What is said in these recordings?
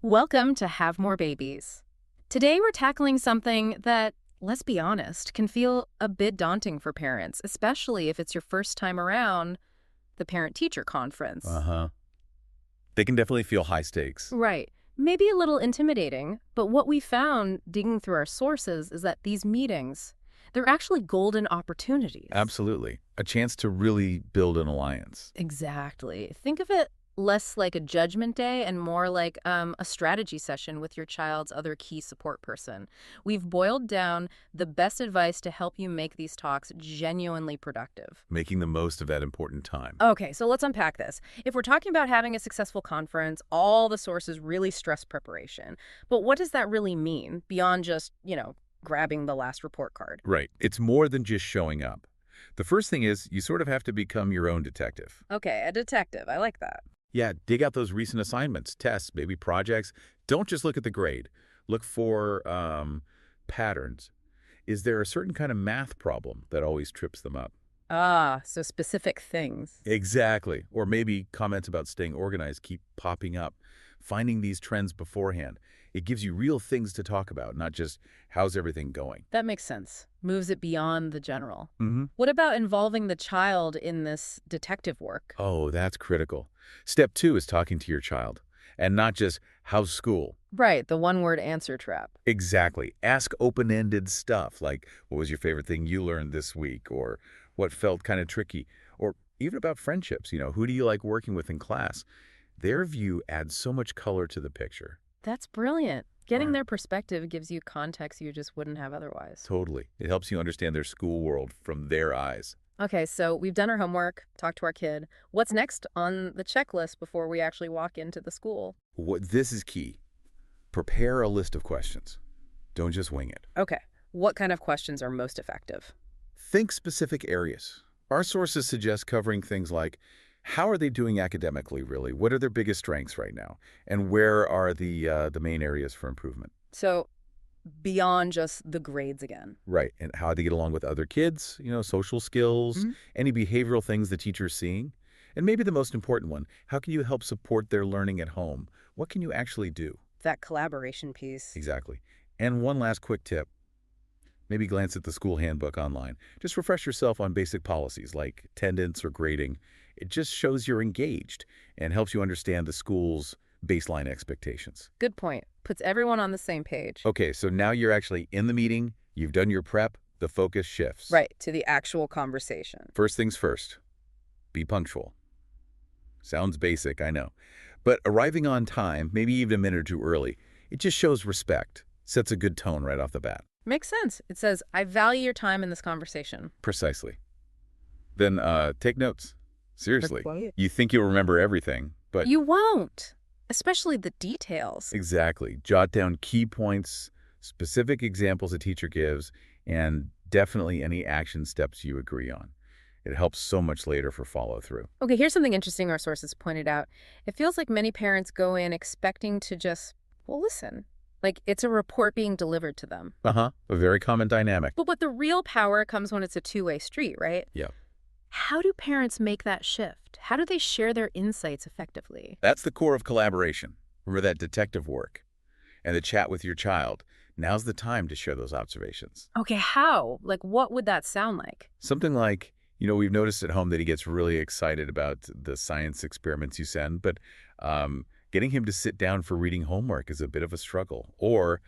Welcome to Have More Babies. Today we're tackling something that, let's be honest, can feel a bit daunting for parents, especially if it's your first time around the parent-teacher conference. Uh-huh. They can definitely feel high stakes. Right. Maybe a little intimidating, but what we found digging through our sources is that these meetings, they're actually golden opportunities. Absolutely. A chance to really build an alliance. Exactly. Think of it less like a judgment day and more like a strategy session with your child's other key support person. We've boiled down the best advice to help you make these talks genuinely productive. Making the most of that important time. Okay, so let's unpack this. If we're talking about having a successful conference, all the sources really stress preparation. But what does that really mean beyond just, grabbing the last report card? Right. It's more than just showing up. The first thing is you sort of have to become your own detective. Okay, a detective. I like that. Yeah, dig out those recent assignments, tests, maybe projects. Don't just look at the grade. Look for patterns. Is there a certain kind of math problem that always trips them up? Ah, so specific things. Exactly. Or maybe comments about staying organized keep popping up. Finding these trends beforehand. It gives you real things to talk about, not just how's everything going. That makes sense. Moves it beyond the general. Mm-hmm. What about involving the child in this detective work? Oh, that's critical. Step 2 is talking to your child. And not just, how's school? Right, the one-word answer trap. Exactly. Ask open-ended stuff like, what was your favorite thing you learned this week? Or what felt kind of tricky? Or even about friendships. Who do you like working with in class? Their view adds so much color to the picture. That's brilliant. Getting Right. their perspective gives you context you just wouldn't have otherwise. Totally. It helps you understand their school world from their eyes. Okay, so we've done our homework, talked to our kid. What's next on the checklist before we actually walk into the school? This is key. Prepare a list of questions. Don't just wing it. Okay, what kind of questions are most effective? Think specific areas. Our sources suggest covering things like, how are they doing academically, really? What are their biggest strengths right now? And where are the main areas for improvement? So, beyond just the grades again. Right. And how they get along with other kids, social skills, Mhm. any behavioral things the teacher's seeing. And maybe the most important one, how can you help support their learning at home? What can you actually do? That collaboration piece. Exactly. And one last quick tip. Maybe glance at the school handbook online. Just refresh yourself on basic policies like attendance or grading. It just shows you're engaged and helps you understand the school's baseline expectations. Good point. Puts everyone on the same page. Okay, so now you're actually in the meeting, you've done your prep, the focus shifts. Right, to the actual conversation. First things first, be punctual. Sounds basic, I know. But arriving on time, maybe even a minute or two early, it just shows respect, sets a good tone right off the bat. Makes sense. It says, I value your time in this conversation. Precisely. Then take notes. Seriously. Quiet. You think you'll remember everything, but You won't, especially the details. exactly. Jot down key points, specific examples a teacher gives, and definitely any action steps you agree on. It helps so much later for follow-through. Okay, here's something interesting our sources pointed out. It feels like many parents go in expecting to just, listen. Like it's a report being delivered to them. A very common dynamic. But the real power comes when it's a two-way street, right? Yeah. How do parents make that shift? How do they share their insights effectively? That's the core of collaboration. Remember that detective work and the chat with your child. Now's the time to share those observations. Okay, how? Like, what would that sound like? Something like, we've noticed at home that he gets really excited about the science experiments you send, but getting him to sit down for reading homework is a bit of a struggle. Or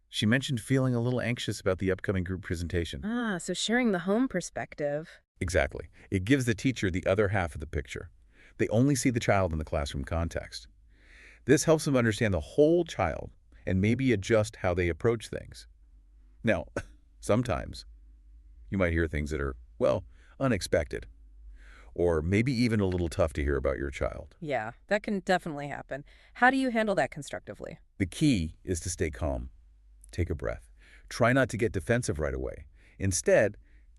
she mentioned feeling a little anxious about the upcoming group presentation. Ah, so sharing the home perspective. Exactly. It gives the teacher the other half of the picture. They only see the child in the classroom context. This helps them understand the whole child and maybe adjust how they approach things. Now, sometimes you might hear things that are, unexpected, or maybe even a little tough to hear about your child. Yeah, that can definitely happen. How do you handle that constructively? The key is to stay calm. Take a breath. Try not to get defensive right away. Instead,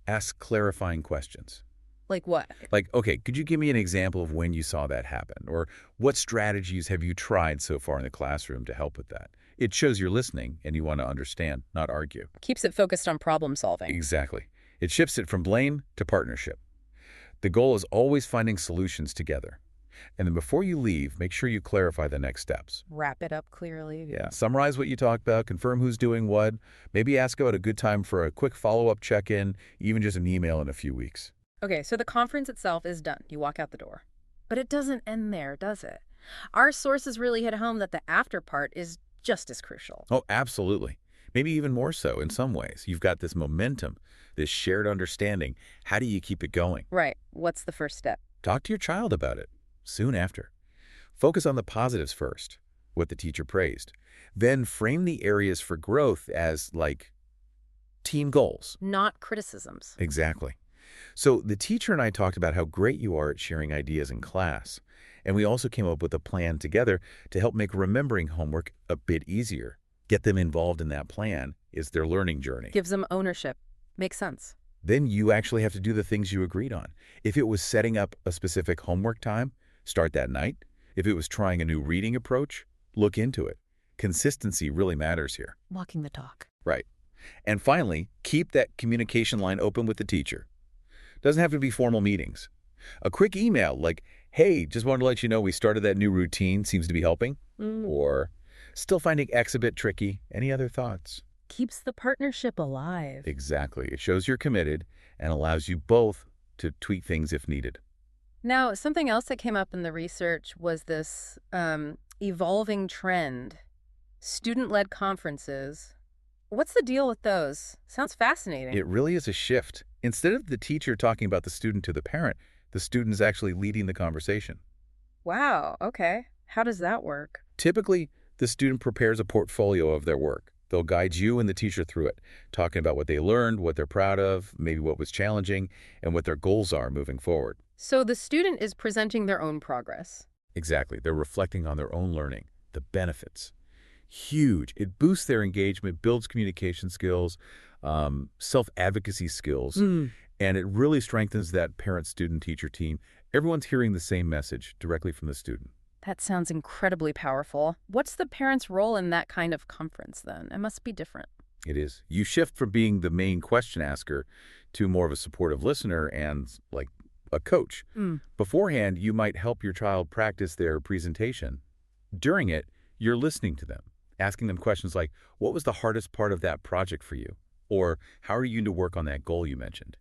ask clarifying questions. Like what? Like, okay, could you give me an example of when you saw that happen? Or what strategies have you tried so far in the classroom to help with that? It shows you're listening and you want to understand, not argue. Keeps it focused on problem solving. Exactly. It shifts it from blame to partnership. The goal is always finding solutions together. And then before you leave, make sure you clarify the next steps. Wrap it up clearly. Yeah, summarize what you talked about, confirm who's doing what, maybe ask about a good time for a quick follow-up check-in, even just an email in a few weeks. Okay, so the conference itself is done. You walk out the door. But it doesn't end there, does it? Our sources really hit home that the after part is just as crucial. Oh, absolutely. Maybe even more so in some ways. You've got this momentum, this shared understanding. How do you keep it going? Right. What's the first step? Talk to your child about it soon after. Focus on the positives first, what the teacher praised. Then frame the areas for growth as, like, team goals. Not criticisms. Exactly. So the teacher and I talked about how great you are at sharing ideas in class. And we also came up with a plan together to help make remembering homework a bit easier. Get them involved in that plan is their learning journey. Gives them ownership. Makes sense. Then you actually have to do the things you agreed on. If it was setting up a specific homework time, start that night. If it was trying a new reading approach, look into it. Consistency really matters here. Walking the talk. Right. And finally, keep that communication line open with the teacher. Doesn't have to be formal meetings. A quick email like, hey, just wanted to let you know we started that new routine, seems to be helping. Or, still finding X a bit tricky. Any other thoughts? Keeps the partnership alive. Exactly. It shows you're committed and allows you both to tweak things if needed. Now, something else that came up in the research was this evolving trend. Student-led conferences. What's the deal with those? Sounds fascinating. It really is a shift. Instead of the teacher talking about the student to the parent, the student is actually leading the conversation. Wow, okay. How does that work? Typically, the student prepares a portfolio of their work. They'll guide you and the teacher through it, talking about what they learned, what they're proud of, maybe what was challenging, and what their goals are moving forward. So the student is presenting their own progress. Exactly. They're reflecting on their own learning, the benefits. Huge. It boosts their engagement, builds communication skills, self-advocacy skills, and it really strengthens that parent-student-teacher team. Everyone's hearing the same message directly from the student. That sounds incredibly powerful. What's the parent's role in that kind of conference, then? It must be different. It is. You shift from being the main question asker to more of a supportive listener and, like, a coach. Beforehand, you might help your child practice their presentation. During it, you're listening to them, asking them questions like, what was the hardest part of that project for you? Or how are you going to work on that goal you mentioned?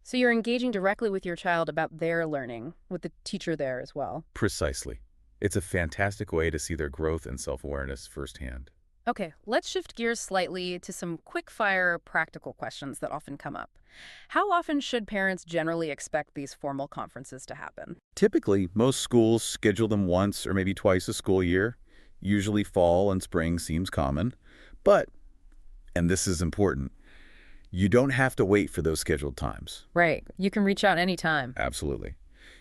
So you're engaging directly with your child about their learning, with the teacher there as well. Precisely. It's a fantastic way to see their growth and self-awareness firsthand. Okay, let's shift gears slightly to some quick-fire practical questions that often come up. How often should parents generally expect these formal conferences to happen? Typically, most schools schedule them once or maybe twice a school year. Usually fall and spring seems common. But, and this is important, you don't have to wait for those scheduled times. Right. You can reach out anytime. Absolutely.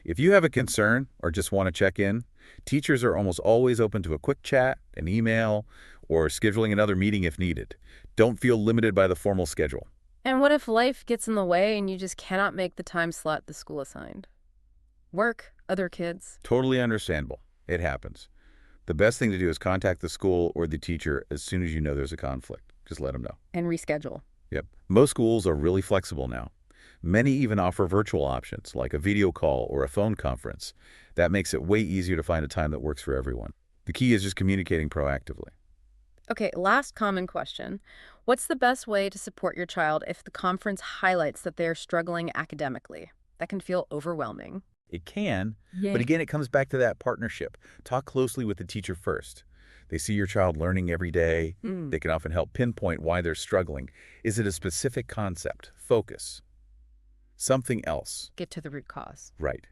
If you have a concern or just want to check in, teachers are almost always open to a quick chat, an email, or scheduling another meeting if needed. Don't feel limited by the formal schedule. And what if life gets in the way and you just cannot make the time slot the school assigned? Work, other kids. Totally understandable. It happens. The best thing to do is contact the school or the teacher as soon as you know there's a conflict. Just let them know. And reschedule. Yep. Most schools are really flexible now. Many even offer virtual options like a video call or a phone conference. That makes it way easier to find a time that works for everyone. The key is just communicating proactively. Okay, last common question. What's the best way to support your child if the conference highlights that they're struggling academically? That can feel overwhelming. It can, Yeah. but again, it comes back to that partnership. Talk closely with the teacher first. They see your child learning every day. They can often help pinpoint why they're struggling. Is it a specific concept? Focus. Something else. Get to the root cause. Right.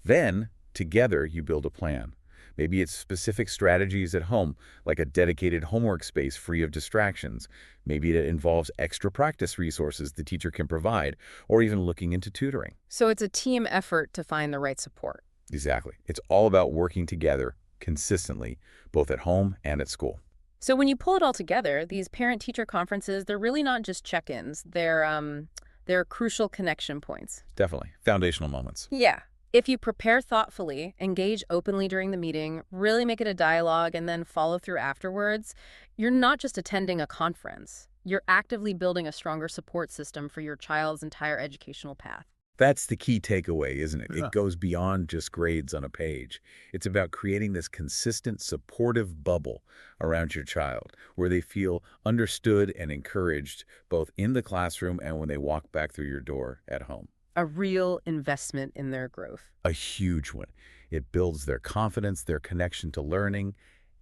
Then, together, you build a plan. Maybe it's specific strategies at home, like a dedicated homework space free of distractions. Maybe it involves extra practice resources the teacher can provide, or even looking into tutoring. So it's a team effort to find the right support. Exactly. It's all about working together consistently, both at home and at school. So when you pull it all together, these parent-teacher conferences, they're really not just check-ins. They're crucial connection points. Definitely. Foundational moments. Yeah. If you prepare thoughtfully, engage openly during the meeting, really make it a dialogue, and then follow through afterwards, you're not just attending a conference. You're actively building a stronger support system for your child's entire educational path. That's the key takeaway, isn't it? It Yeah. goes beyond just grades on a page. It's about creating this consistent, supportive bubble around your child where they feel understood and encouraged both in the classroom and when they walk back through your door at home. A real investment in their growth. A huge one. It builds their confidence, their connection to learning,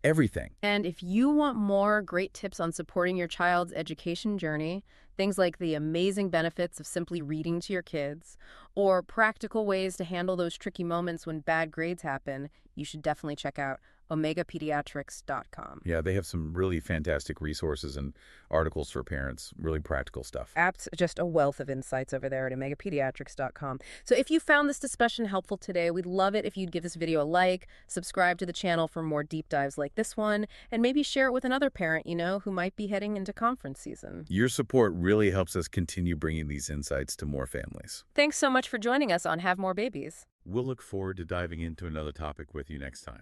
everything. And if you want more great tips on supporting your child's education journey, things like the amazing benefits of simply reading to your kids, or practical ways to handle those tricky moments when bad grades happen, you should definitely check out omegapediatrics.com. Yeah, they have some really fantastic resources and articles for parents, really practical stuff. Apps, just a wealth of insights over there at omegapediatrics.com. So if you found this discussion helpful today, we'd love it if you'd give this video a like, subscribe to the channel for more deep dives like this one, and maybe share it with another parent you know who might be heading into conference season. Your support really helps us continue bringing these insights to more families. Thanks so much for joining us on Have More Babies. We'll look forward to diving into another topic with you next time.